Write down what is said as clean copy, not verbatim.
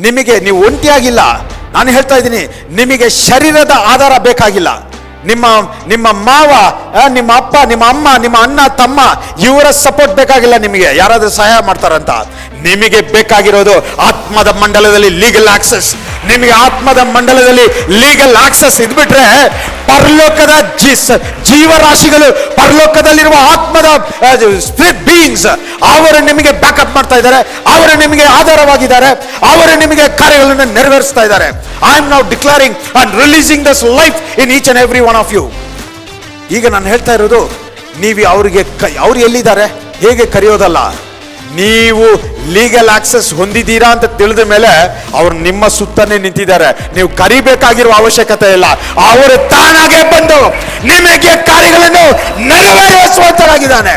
ನಿಮಗೆ ನೀವು ಒಂಟಿಯಾಗಿಲ್ಲ. ನಾನು ಹೇಳ್ತಾ ಇದ್ದೀನಿ, ನಿಮಗೆ ಶರೀರದ ಆಧಾರ ಬೇಕಾಗಿಲ್ಲ. ನಿಮ್ಮ ಮಾವ, ನಿಮ್ಮ ಅಪ್ಪ, ನಿಮ್ಮ ಅಮ್ಮ, ನಿಮ್ಮ ಅಣ್ಣ, ತಮ್ಮ, ಇವರ ಸಪೋರ್ಟ್ ಬೇಕಾಗಿಲ್ಲ ನಿಮಗೆ, ಯಾರಾದ್ರೂ ಸಹಾಯ ಮಾಡ್ತಾರಂತ. ನಿಮಗೆ ಬೇಕಾಗಿರೋದು ಆತ್ಮದ ಮಂಡಲದಲ್ಲಿ ಲೀಗಲ್ ಆಕ್ಸೆಸ್. ನಿಮಗೆ ಆತ್ಮದ ಮಂಡಲದಲ್ಲಿ ಲೀಗಲ್ ಆಕ್ಸೆಸ್ ಇದ್ಬಿಟ್ರೆ ಪರಲೋಕದ ಜೀವರಾಶಿಗಳು, ಪರಲೋಕದಲ್ಲಿರುವ ಆತ್ಮದ ಸ್ಪಿರಿಟ್ ಬೀಯಿಂಗ್ಸ್, ಅವರು ನಿಮಗೆ ಬ್ಯಾಕಪ್ ಮಾಡ್ತಾ ಇದ್ದಾರೆ, ಅವರು ನಿಮಗೆ ಆಧಾರವಾಗಿದ್ದಾರೆ, ಅವರು ನಿಮಗೆ ಕಾರ್ಯಗಳನ್ನು ನೆರವೇರಿಸ್ತಾ ಇದ್ದಾರೆ. I am now declaring and releasing this life in each and every one of you. ಈಗ ನಾನು ಹೇಳ್ತಾ ಇರೋದು, ನೀವು ಅವ್ರು ಎಲ್ಲಿದ್ದಾರೆ ಹೇಗೆ ಕರೆಯೋದಲ್ಲ, ನೀವು ಲೀಗಲ್ ಆಕ್ಸೆಸ್ ಹೊಂದಿದ್ದೀರಾ ಅಂತ ತಿಳಿದ ಮೇಲೆ ಅವ್ರು ನಿಮ್ಮ ಸುತ್ತನೇ ನಿಂತಿದ್ದಾರೆ. ನೀವು ಕರಿಬೇಕಾಗಿರುವ ಅವಶ್ಯಕತೆ ಇಲ್ಲ, ಅವರು ತಾನಾಗೆ ಬಂದು ನಿಮಗೆ ಕಾರ್ಯಗಳನ್ನು ನೆರವೇರಿಸುವಂತರಾಗಿದ್ದಾನೆ.